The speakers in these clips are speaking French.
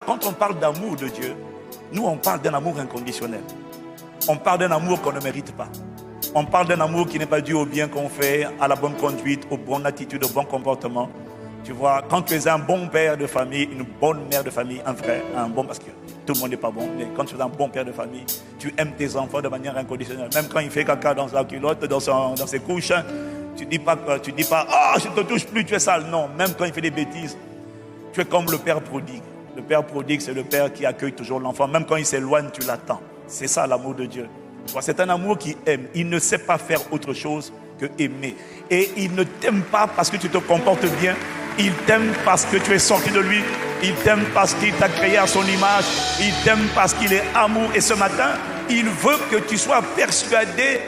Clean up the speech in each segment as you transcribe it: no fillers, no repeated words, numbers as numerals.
quand on parle d'amour de Dieu, nous on parle d'un amour inconditionnel. On parle d'un amour qu'on ne mérite pas. On parle d'un amour qui n'est pas dû au bien qu'on fait, à la bonne conduite, aux bonnes attitudes, au bon comportement. Tu vois, quand tu es un bon père de famille, une bonne mère de famille, un frère, un bon, parce que tout le monde n'est pas bon, mais quand tu es un bon père de famille, tu aimes tes enfants de manière inconditionnelle. Même quand il fait caca dans sa culotte, dans ses couches, tu ne dis pas, oh, je ne te touche plus, tu es sale. Non, même quand il fait des bêtises, tu es comme le père prodigue. Le père prodigue, c'est le père qui accueille toujours l'enfant. Même quand il s'éloigne, tu l'attends. C'est ça l'amour de Dieu. C'est un amour qui aime. Il ne sait pas faire autre chose que aimer. Et il ne t'aime pas parce que tu te comportes bien. Il t'aime parce que tu es sorti de lui. Il t'aime parce qu'il t'a créé à son image. Il t'aime parce qu'il est amour. Et ce matin, il veut que tu sois persuadé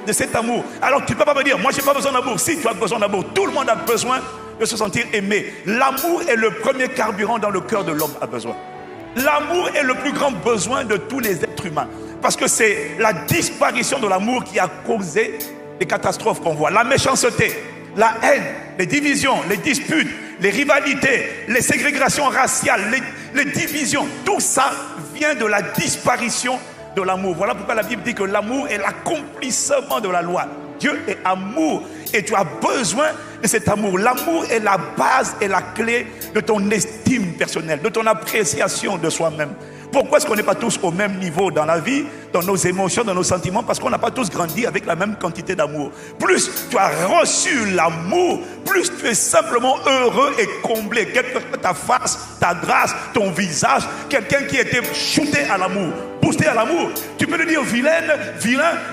de cet amour. Alors tu ne peux pas me dire, moi je n'ai pas besoin d'amour. Si tu as besoin d'amour, tout le monde a besoin de se sentir aimé. L'amour est le premier carburant dont le cœur de l'homme a besoin. L'amour est le plus grand besoin de tous les êtres humains. Parce que c'est la disparition de l'amour qui a causé les catastrophes qu'on voit. La méchanceté, la haine, les divisions, les disputes, les rivalités, les ségrégations raciales, les divisions. Tout ça vient de la disparition de l'amour. Voilà pourquoi la Bible dit que l'amour est l'accomplissement de la loi. Dieu est amour et tu as besoin de cet amour. L'amour est la base et la clé de ton estime personnelle, de ton appréciation de soi-même. Pourquoi est-ce qu'on n'est pas tous au même niveau dans la vie, dans nos émotions, dans nos sentiments? Parce qu'on n'a pas tous grandi avec la même quantité d'amour. Plus tu as reçu l'amour, plus tu es simplement heureux et comblé. Quelle que soit ta face, ta grâce, ton visage, quelqu'un qui était shooté à l'amour, boosté à l'amour, tu peux lui dire vilain,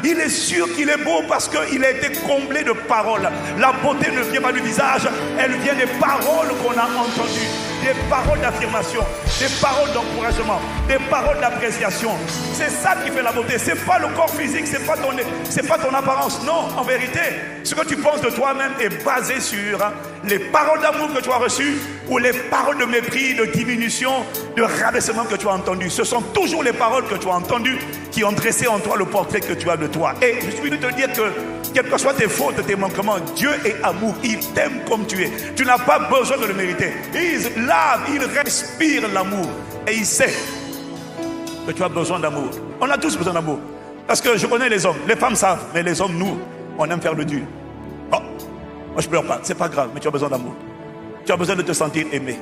il est sûr qu'il est beau parce qu'il a été comblé de paroles. La beauté ne vient pas du visage, elle vient des paroles qu'on a entendues. Des paroles d'affirmation, des paroles d'encouragement, des paroles d'appréciation. C'est ça qui fait la beauté. Ce n'est pas le corps physique, ce n'est pas ton apparence. Non, en vérité, ce que tu penses de toi-même est basé sur les paroles d'amour que tu as reçues ou les paroles de mépris, de diminution, de rabaissement que tu as entendues. Ce sont toujours les paroles que tu as entendues qui ont dressé en toi le portrait que tu as de toi. Et je suis venu te dire que quelles que soient tes fautes, tes manquements, Dieu est amour. Il t'aime comme tu es. Tu n'as pas besoin de le mériter. Il respire l'amour. Et il sait que tu as besoin d'amour. On a tous besoin d'amour. Parce que je connais les hommes. Les femmes savent. Mais les hommes, nous, on aime faire le dur. Oh, moi je pleure pas. C'est pas grave. Mais tu as besoin d'amour. Tu as besoin de te sentir aimé.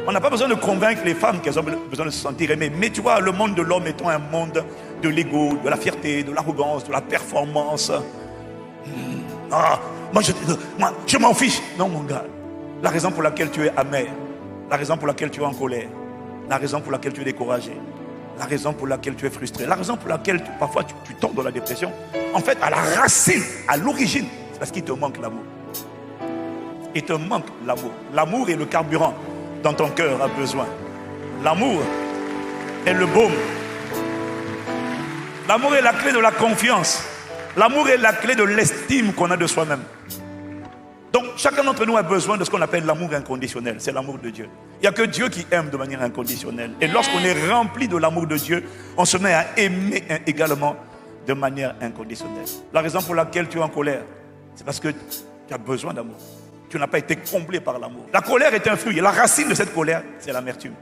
On n'a pas besoin de convaincre les femmes qu'elles ont besoin de se sentir aimées. Mais tu vois, le monde de l'homme étant un monde de l'ego, de la fierté, de l'arrogance, de la performance. Moi, je m'en fiche. Non, mon gars. La raison pour laquelle tu es amer, la raison pour laquelle tu es en colère, la raison pour laquelle tu es découragé, la raison pour laquelle tu es frustré, la raison pour laquelle parfois tu tombes dans la dépression, en fait, à la racine, à l'origine, c'est parce qu'il te manque l'amour. Il te manque l'amour. L'amour est le carburant dont ton cœur a besoin. L'amour est le baume. L'amour est la clé de la confiance. L'amour est la clé de l'estime qu'on a de soi-même. Donc chacun d'entre nous a besoin de ce qu'on appelle l'amour inconditionnel. C'est l'amour de Dieu. Il n'y a que Dieu qui aime de manière inconditionnelle. Et lorsqu'on est rempli de l'amour de Dieu, on se met à aimer également de manière inconditionnelle. La raison pour laquelle tu es en colère, c'est parce que tu as besoin d'amour. Tu n'as pas été comblé par l'amour. La colère est un fruit. Et la racine de cette colère, c'est l'amertume.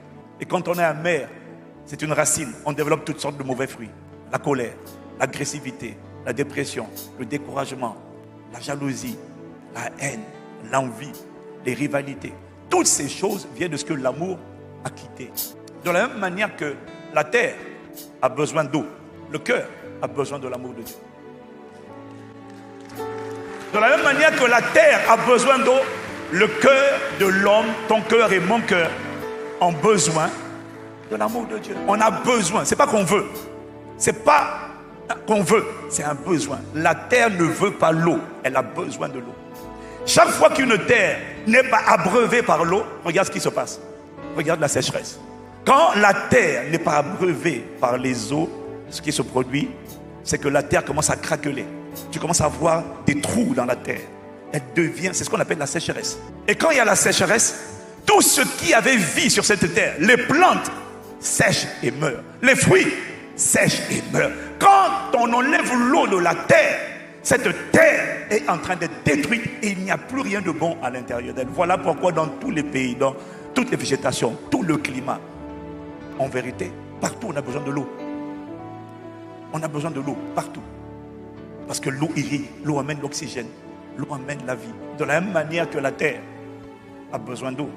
Et quand on est amer, c'est une racine. On développe toutes sortes de mauvais fruits. La colère, l'agressivité, la dépression, le découragement, la jalousie, la haine, l'envie, les rivalités. Toutes ces choses viennent de ce que l'amour a quitté. De la même manière que la terre a besoin d'eau, le cœur a besoin de l'amour de Dieu. De la même manière que la terre a besoin d'eau, le cœur de l'homme, ton cœur et mon cœur, ont besoin de l'amour de Dieu. On a besoin, c'est pas qu'on veut. C'est pas qu'on veut, c'est un besoin. La terre ne veut pas l'eau, elle a besoin de l'eau. Chaque fois qu'une terre n'est pas abreuvée par l'eau, regarde ce qui se passe. Regarde la sécheresse. Quand la terre n'est pas abreuvée par les eaux, ce qui se produit, c'est que la terre commence à craqueler. Tu commences à voir des trous dans la terre. Elle devient, c'est ce qu'on appelle la sécheresse. Et quand il y a la sécheresse, tout ce qui avait vie sur cette terre, les plantes sèchent et meurent. Les fruits sèchent et meurent. Quand on enlève l'eau de la terre, cette terre est en train d'être détruite et il n'y a plus rien de bon à l'intérieur d'elle. Voilà pourquoi dans tous les pays, dans toutes les végétations, tout le climat, En vérité, partout on a besoin de l'eau. On a besoin de l'eau, partout. Parce que l'eau irrigue, l'eau amène l'oxygène, l'eau amène la vie. De la même manière que la terre a besoin d'eau,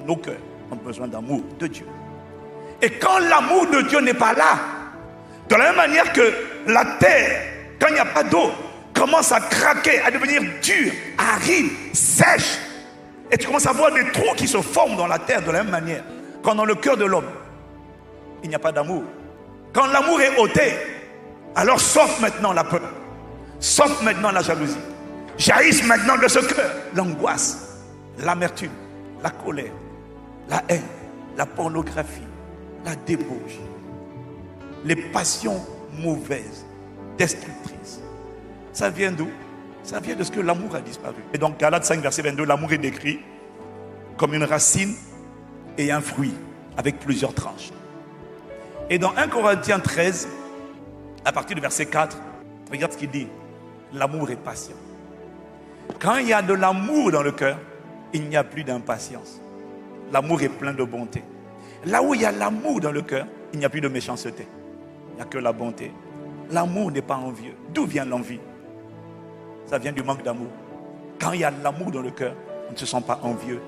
nos cœurs ont besoin d'amour de Dieu. Et quand l'amour de Dieu n'est pas là, de la même manière que la terre, quand il n'y a pas d'eau, commence à craquer, à devenir dure, aride, sèche. Et tu commences à voir des trous qui se forment dans la terre de la même manière. Quand dans le cœur de l'homme, il n'y a pas d'amour. Quand l'amour est ôté, alors sauf maintenant la peur, sauf maintenant la jalousie. Jaillisse maintenant de ce cœur l'angoisse, l'amertume, la colère, la haine, la pornographie, la débauche, les passions mauvaises, destructrices. Ça vient d'où? Ça vient de ce que l'amour a disparu. Et donc Galates 5 verset 22, l'amour est décrit comme une racine et un fruit avec plusieurs tranches. Et dans 1 Corinthiens 13, à partir du verset 4, regarde ce qu'il dit. L'amour est patient. Quand il y a de l'amour dans le cœur, il n'y a plus d'impatience. L'amour est plein de bonté. Là où il y a l'amour dans le cœur, il n'y a plus de méchanceté. Il n'y a que la bonté. L'amour n'est pas envieux. D'où vient l'envie? Ça vient du manque d'amour. Quand il y a l'amour dans le cœur, on ne se sent pas envieux.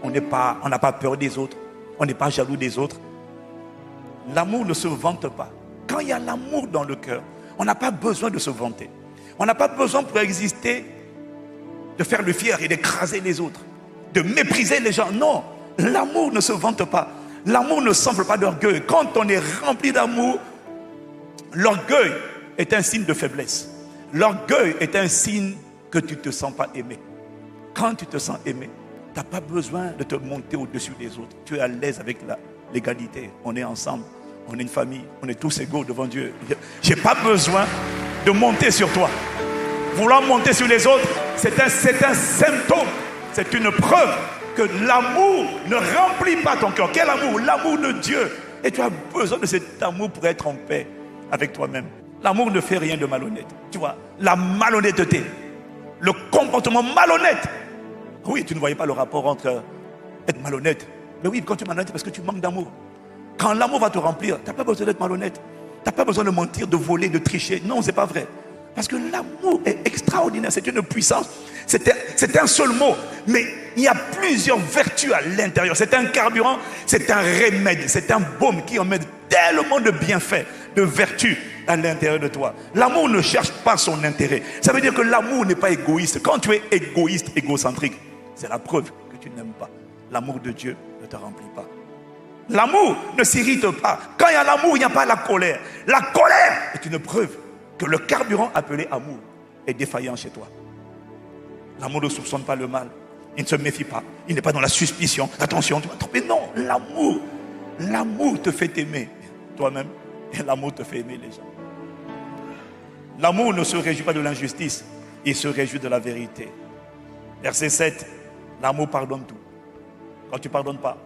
On n'a pas peur des autres. On n'est pas jaloux des autres. L'amour ne se vante pas. Quand il y a l'amour dans le cœur, on n'a pas besoin de se vanter. On n'a pas besoin pour exister de faire le fier et d'écraser les autres, de mépriser les gens. Non, l'amour ne se vante pas. L'amour ne s'enfle pas d'orgueil. Quand on est rempli d'amour, l'orgueil est un signe de faiblesse. L'orgueil est un signe que tu ne te sens pas aimé. Quand tu te sens aimé, tu n'as pas besoin de te monter au-dessus des autres. Tu es à l'aise avec l'égalité. On est ensemble, on est une famille, on est tous égaux devant Dieu. Je n'ai pas besoin de monter sur toi. Vouloir monter sur les autres, c'est un symptôme, c'est une preuve que l'amour ne remplit pas ton cœur. Quel amour? L'amour de Dieu. Et tu as besoin de cet amour pour être en paix avec toi-même. L'amour ne fait rien de malhonnête. Tu vois, la malhonnêteté, le comportement malhonnête. Oui, tu ne voyais pas le rapport entre être malhonnête. Mais oui, quand tu es malhonnête, c'est parce que tu manques d'amour. Quand l'amour va te remplir, tu n'as pas besoin d'être malhonnête. Tu n'as pas besoin de mentir, de voler, de tricher. Non, ce n'est pas vrai. Parce que l'amour est extraordinaire. C'est une puissance. C'est un seul mot. Mais il y a plusieurs vertus à l'intérieur. C'est un carburant, c'est un remède, c'est un baume qui emmène tellement de bienfaits, de vertus à l'intérieur de toi. L'amour ne cherche pas son intérêt. Ça veut dire que l'amour n'est pas égoïste. Quand tu es égoïste, égocentrique, c'est la preuve que tu n'aimes pas. L'amour de Dieu ne te remplit pas. L'amour ne s'irrite pas. Quand il y a l'amour, il n'y a pas la colère. La colère est une preuve que le carburant appelé amour est défaillant chez toi. L'amour ne soupçonne pas le mal. Il ne se méfie pas. Il n'est pas dans la suspicion. Attention, tu vas tromper. Non, l'amour te fait aimer toi-même. Et l'amour te fait aimer les gens. L'amour ne se réjouit pas de l'injustice. Il se réjouit de la vérité. Verset 7. L'amour pardonne tout. Quand tu ne pardonnes pas,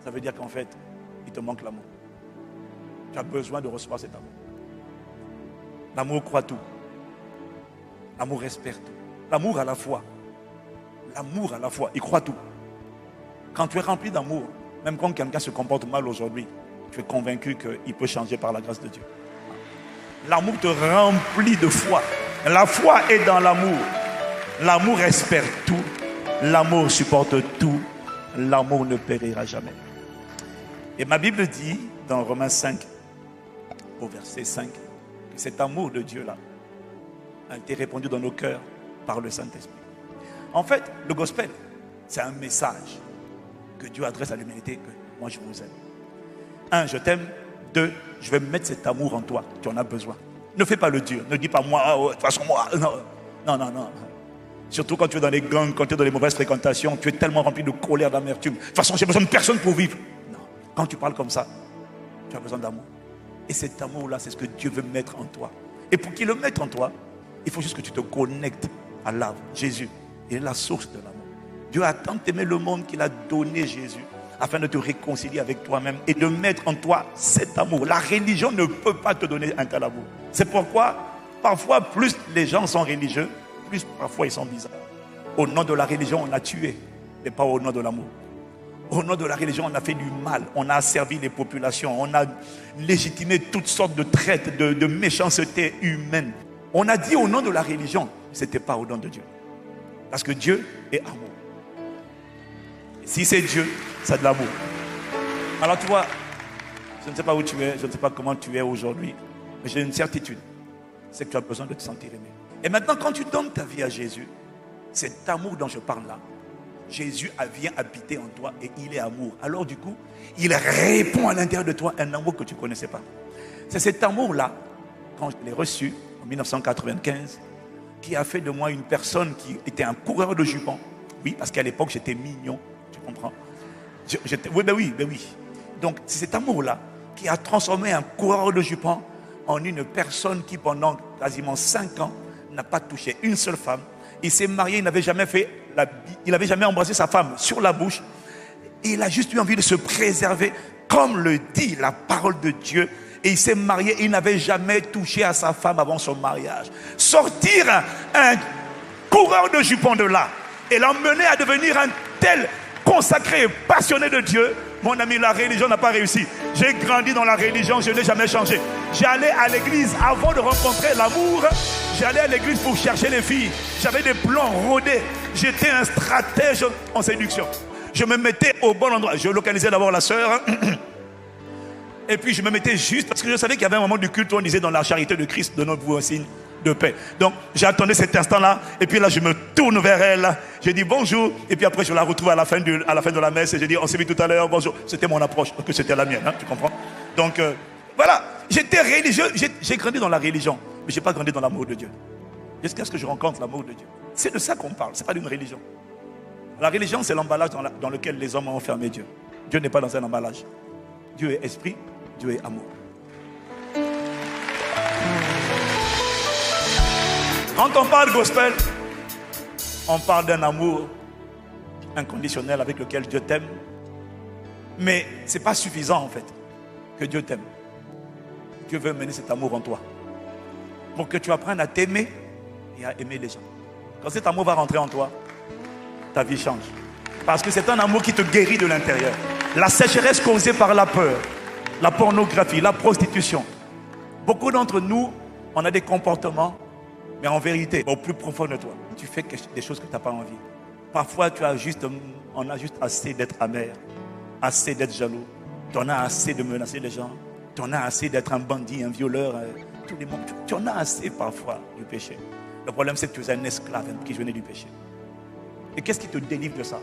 ça veut dire qu'en fait, il te manque l'amour. Tu as besoin de recevoir cet amour. L'amour croit tout. L'amour espère tout. L'amour à la fois. L'amour à la fois, il croit tout. Quand tu es rempli d'amour, même quand quelqu'un se comporte mal aujourd'hui, tu es convaincu qu'il peut changer par la grâce de Dieu. L'amour te remplit de foi. La foi est dans l'amour. L'amour espère tout. L'amour supporte tout. L'amour ne périra jamais. Et ma Bible dit, dans Romains 5, au verset 5, que cet amour de Dieu-là a été répandu dans nos cœurs par le Saint-Esprit. En fait, le gospel, c'est un message que Dieu adresse à l'humanité, que moi je vous aime. 1, je t'aime. 2, je vais mettre cet amour en toi. Tu en as besoin. Ne fais pas le dur. Ne dis pas moi, de toute façon moi. Non. Surtout quand tu es dans les gangs, quand tu es dans les mauvaises fréquentations, tu es tellement rempli de colère, d'amertume. De toute façon, j'ai besoin de personne pour vivre. Non. Quand tu parles comme ça, tu as besoin d'amour. Et cet amour-là, c'est ce que Dieu veut mettre en toi. Et pour qu'il le mette en toi, il faut juste que tu te connectes à l'arbre, Jésus. Il est la source de l'amour. Dieu a tant aimé le monde qu'il a donné Jésus afin de te réconcilier avec toi-même et de mettre en toi cet amour. La religion ne peut pas te donner un tel amour. C'est pourquoi, parfois, plus les gens sont religieux, plus parfois ils sont bizarres. Au nom de la religion, on a tué, mais pas au nom de l'amour. Au nom de la religion, on a fait du mal. On a asservi les populations. On a légitimé toutes sortes de traites, de méchanceté humaine. On a dit au nom de la religion, ce n'était pas au nom de Dieu. Parce que Dieu est amour. Et si c'est Dieu, c'est de l'amour. Alors tu vois, je ne sais pas où tu es, je ne sais pas comment tu es aujourd'hui, mais j'ai une certitude, c'est que tu as besoin de te sentir aimé. Et maintenant, quand tu donnes ta vie à Jésus, cet amour dont je parle là, Jésus vient habiter en toi et il est amour. Alors du coup, il répond à l'intérieur de toi un amour que tu ne connaissais pas. C'est cet amour-là, quand je l'ai reçu en 1995, qui a fait de moi une personne qui était un coureur de jupons. Oui, parce qu'à l'époque, j'étais mignon, tu comprends? Oui. Donc, c'est cet amour-là qui a transformé un coureur de jupons en une personne qui, pendant quasiment 5 ans, n'a pas touché une seule femme. Il s'est marié, il n'avait jamais embrassé sa femme sur la bouche. Et il a juste eu envie de se préserver, comme le dit la parole de Dieu. Et il s'est marié, il n'avait jamais touché à sa femme avant son mariage. Sortir un coureur de jupons de là et l'emmener à devenir un tel consacré et passionné de Dieu. Mon ami, la religion n'a pas réussi. J'ai grandi dans la religion, je n'ai jamais changé. J'allais à l'église avant de rencontrer l'amour. J'allais à l'église pour chercher les filles. J'avais des plans rodés. J'étais un stratège en séduction. Je me mettais au bon endroit. Je localisais d'abord la sœur. Et puis je me mettais juste parce que je savais qu'il y avait un moment du culte où on disait dans la charité de Christ, donnons-vous un signe de paix. Donc j'attendais cet instant-là. Et puis là je me tourne vers elle. Je dis bonjour. Et puis après je la retrouve à la fin de la messe. Et je dis on s'est vu tout à l'heure, bonjour. C'était mon approche, parce que c'était la mienne, hein, tu comprends? Donc voilà, j'étais religieux. J'ai grandi dans la religion. Mais je n'ai pas grandi dans l'amour de Dieu. Jusqu'à ce que je rencontre l'amour de Dieu. C'est de ça qu'on parle, ce n'est pas d'une religion. La religion, c'est l'emballage dans lequel les hommes ont enfermé Dieu. Dieu n'est pas dans un emballage. Dieu est esprit, Dieu est amour. Quand on parle gospel, on parle d'un amour inconditionnel avec lequel Dieu t'aime. Mais ce n'est pas suffisant en fait que Dieu t'aime. Dieu veut mener cet amour en toi. Pour que tu apprennes à t'aimer et à aimer les gens. Quand cet amour va rentrer en toi, ta vie change. Parce que c'est un amour qui te guérit de l'intérieur. La sécheresse causée par la peur, la pornographie, la prostitution. Beaucoup d'entre nous, on a des comportements, mais en vérité, au plus profond de toi, tu fais des choses que tu n'as pas envie. Parfois, on a juste assez d'être amer, assez d'être jaloux. Tu en as assez de menacer les gens. Tu en as assez d'être un bandit, un violeur. Tous les mots. Tu en as assez parfois du péché. Le problème, c'est que tu es un esclave, un prisonnier du péché. Et qu'est-ce qui te délivre de ça?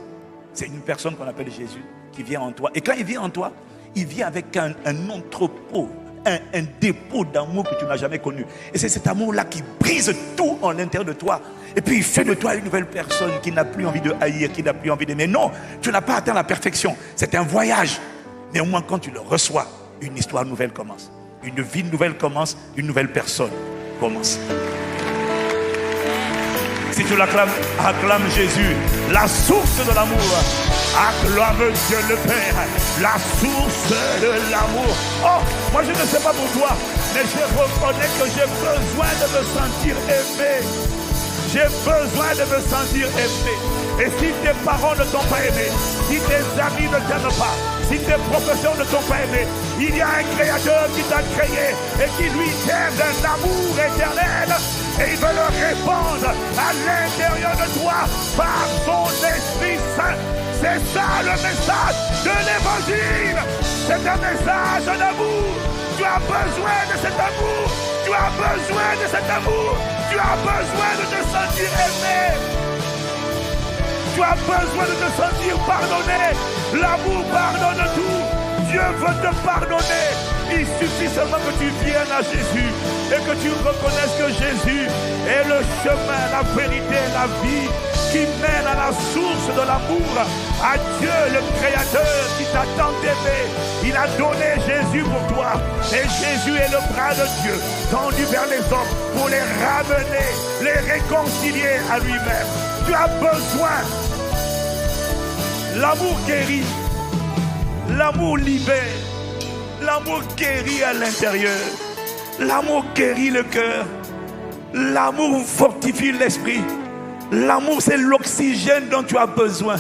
C'est une personne qu'on appelle Jésus qui vient en toi. Et quand il vient en toi, il vient avec un entrepôt, un dépôt d'amour que tu n'as jamais connu. Et c'est cet amour-là qui brise tout en l'intérieur de toi. Et puis il fait de toi une nouvelle personne qui n'a plus envie de haïr, qui n'a plus envie d'aimer. Non, tu n'as pas atteint la perfection. C'est un voyage. Néanmoins, quand tu le reçois, une histoire nouvelle commence. Une vie nouvelle commence, une nouvelle personne commence. Si tu l'acclames, acclame Jésus, la source de l'amour. Acclame Dieu le Père, la source de l'amour. Oh, moi je ne sais pas pour toi, mais je reconnais que j'ai besoin de me sentir aimé. J'ai besoin de me sentir aimé. Et si tes parents ne t'ont pas aimé, si tes amis ne t'aiment pas, si tes professeurs ne t'ont pas aimé, il y a un Créateur qui t'a créé et qui lui t'aime d'un amour éternel. Et il veut le répandre à l'intérieur de toi par son Esprit Saint. C'est ça le message de l'Évangile. C'est un message d'amour. Tu as besoin de cet amour. Tu as besoin de cet amour. Tu as besoin de te sentir aimé. Tu as besoin de te sentir pardonné. L'amour pardonne tout. Dieu veut te pardonner. Il suffit seulement que tu viennes à Jésus et que tu reconnaisses que Jésus est le chemin, la vérité, la vie qui mène à la source de l'amour, à Dieu le Créateur qui t'a tant aimé. Il a donné Jésus pour toi et Jésus est le bras de Dieu tendu vers les hommes pour les ramener, les réconcilier à lui-même. Tu as besoin. L'amour guérit, l'amour libère. L'amour guérit à l'intérieur. L'amour guérit le cœur. L'amour fortifie l'esprit. L'amour, c'est l'oxygène dont tu as besoin.